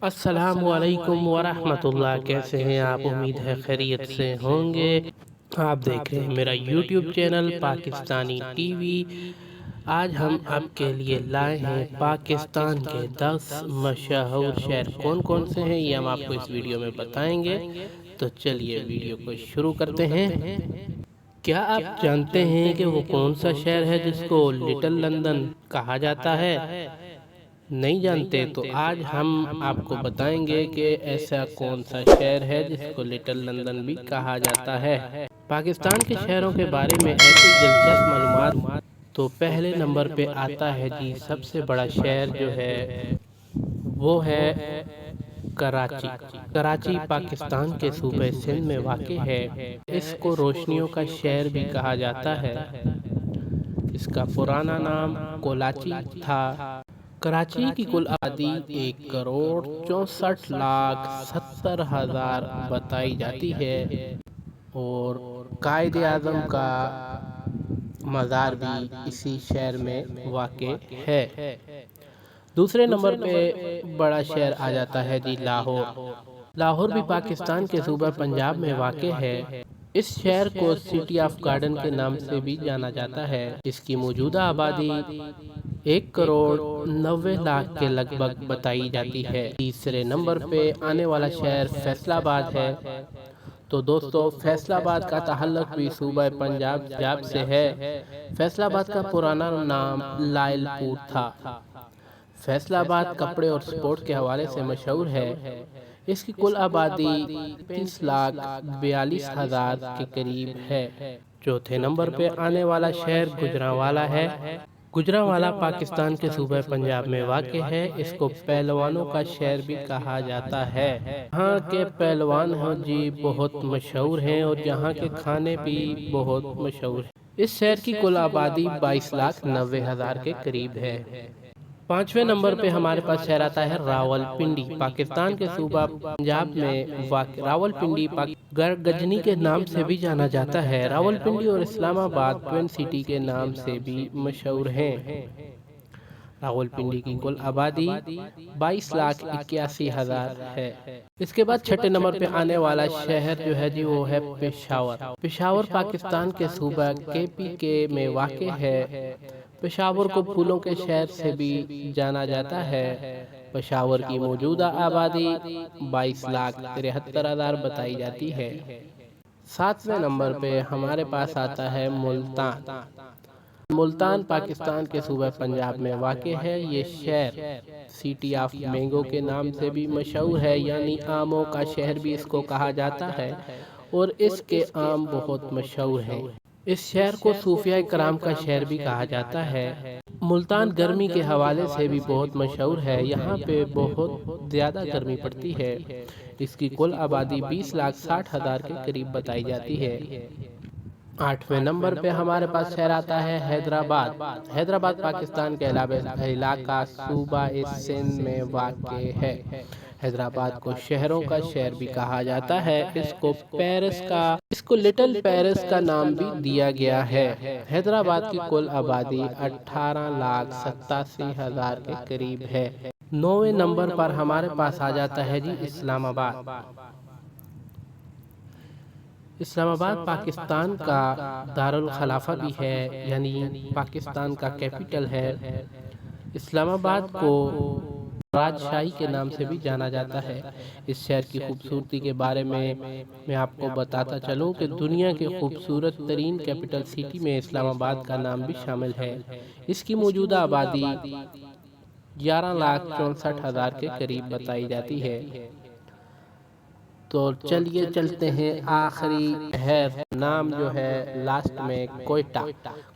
السلام علیکم ورحمۃ اللہ، کیسے ہیں آپ؟ امید ہے خیریت سے ہوں گے۔ آپ دیکھ رہے ہیں میرا YouTube channel Pakistani T V. آج ہم آپ کے لیے لائے ہیں پاکستان کے 10 مشہور شہر کون کون سے ہیں، یہ ہم آپ کو اس ویڈیو میں بتائیں گے۔ تو چلیے ویڈیو کو شروع کرتے ہیں۔ کیا آپ جانتے ہیں کہ وہ کون سا شہر ہے جس کو لٹل لندن کہا جاتا ہے؟ نہیں جانتے تو آج ہم آپ کو بتائیں گے کہ ایسا کون سا شہر ہے جس کو لٹل لندن بھی کہا جاتا ہے۔ پاکستان کے شہروں کے بارے میں ایسی دلچسپ معلومات، تو پہلے نمبر پہ آتا ہے جی سب سے بڑا شہر جو ہے وہ ہے کراچی۔ کراچی پاکستان کے صوبے سندھ میں واقع ہے۔ اس کو روشنیوں کا شہر بھی کہا جاتا ہے۔ اس کا پرانا نام کولاچی تھا۔ کراچی کی کل آبادی 1,64,70,000 بتائی جاتی ہے، اور قائد اعظم کا مزار بھی اسی شہر میں واقع ہے۔ دوسرے نمبر پہ بڑا شہر آ جاتا ہے جی لاہور۔ لاہور بھی پاکستان کے صوبہ پنجاب میں واقع ہے۔ اس شہر کو سٹی آف گارڈن کے نام سے بھی جانا جاتا ہے۔ اس کی موجودہ آبادی 1,90,00,000 کے لگ بھگ بتائی جاتی ہے۔ تیسرے نمبر پہ آنے والا شہر فیصل آباد ہے۔ تو دوستو، فیصل آباد کا تعلق بھی صوبہ پنجاب سے ہے۔ فیصل آباد کا پرانا نام لائل پور تھا۔ فیصل آباد کپڑے اور سپورٹ کے حوالے سے مشہور ہے۔ اس کی کل آبادی 30,42,000 کے قریب ہے۔ چوتھے نمبر پہ آنے والا شہر گوجرانوالا ہے۔ گوجرانوالا پاکستان کے صوبہ پنجاب میں واقع ہے۔ اس کو پہلوانوں کا شہر بھی کہا جاتا ہے۔ یہاں کے پہلوان جی بہت مشہور ہیں، اور یہاں کے کھانے بھی بہت مشہور ہیں۔ اس شہر کی کل آبادی 22,90,000 کے قریب ہے۔ پانچویں نمبر پہ ہمارے پاس شہر آتا ہے راولپنڈی۔ پاکستان کے صوبہ پنجاب میں واقع راولپنڈی گڑگجنی کے نام سے بھی جانا جاتا ہے۔ راولپنڈی اور اسلام آباد ٹوئن سٹی کے نام سے بھی مشہور ہیں۔ راولپنڈی کی کل آبادی 22,81,000 ہے۔ اس کے بعد چھٹے نمبر پہ آنے والا شہر جو ہے جی وہ ہے پشاور۔ پشاور پاکستان کے صوبہ KPK میں واقع ہے۔ پشاور کو پھولوں کے شہر سے بھی جانا جاتا ہے۔ پشاور کی موجودہ آبادی 22,73,000 بتائی جاتی ہے۔ ساتویں نمبر پہ ہمارے پاس آتا ہے ملتان۔ ملتان پاکستان کے صوبہ پنجاب میں واقع ہے۔ یہ شہر سٹی آف مینگو کے نام سے بھی مشہور ہے، یعنی آموں کا شہر بھی اس کو کہا جاتا ہے، اور اس کے آم بہت مشہور ہیں۔ اس شہر کو صوفیاء کرام کا شہر بھی کہا جاتا ہے۔ ملتان گرمی کے حوالے سے بھی بہت مشہور ہے۔ یہاں پہ بہت زیادہ گرمی پڑتی ہے۔ اس کی کل آبادی 20,60,000 کے قریب بتائی جاتی ہے۔ آٹھویں نمبر پہ ہمارے پاس شہر آتا ہے حیدرآباد۔ حیدرآباد پاکستان کے علاقہ صوبہ سندھ میں واقع ہے۔ حیدرآباد کو شہروں کا شہر بھی کہا جاتا ہے۔ اس کو لٹل پیرس کا نام بھی دیا گیا ہے۔ حیدرآباد کی کل آبادی 18,87,000 کے قریب ہے۔ نویں نمبر پر ہمارے پاس آ جاتا ہے جی اسلام آباد۔ اسلام آباد پاکستان کا دارالخلافہ بھی ہے، یعنی پاکستان کا کیپٹل ہے۔ اسلام آباد کو راجشاہی کے نام سے بھی جانا جاتا ہے۔ اس شہر کی خوبصورتی کے بارے میں آپ کو بتاتا چلوں کہ دنیا کے خوبصورت ترین کیپٹل سٹی میں اسلام آباد کا نام بھی شامل ہے۔ اس کی موجودہ آبادی 11,64,000 کے قریب بتائی جاتی ہے۔ تو چلیے چلتے ہیں آخری شہر، نام جو ہے لاسٹ میں کوئٹہ۔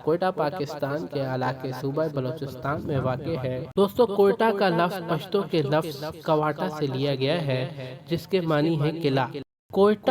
کوئٹہ پاکستان کے علاقے صوبہ بلوچستان میں واقع ہے۔ دوستو، کوئٹہ کا لفظ پشتو کے لفظ کواٹا سے لیا گیا ہے، جس کے معنی ہے قلعہ۔ کوئٹہ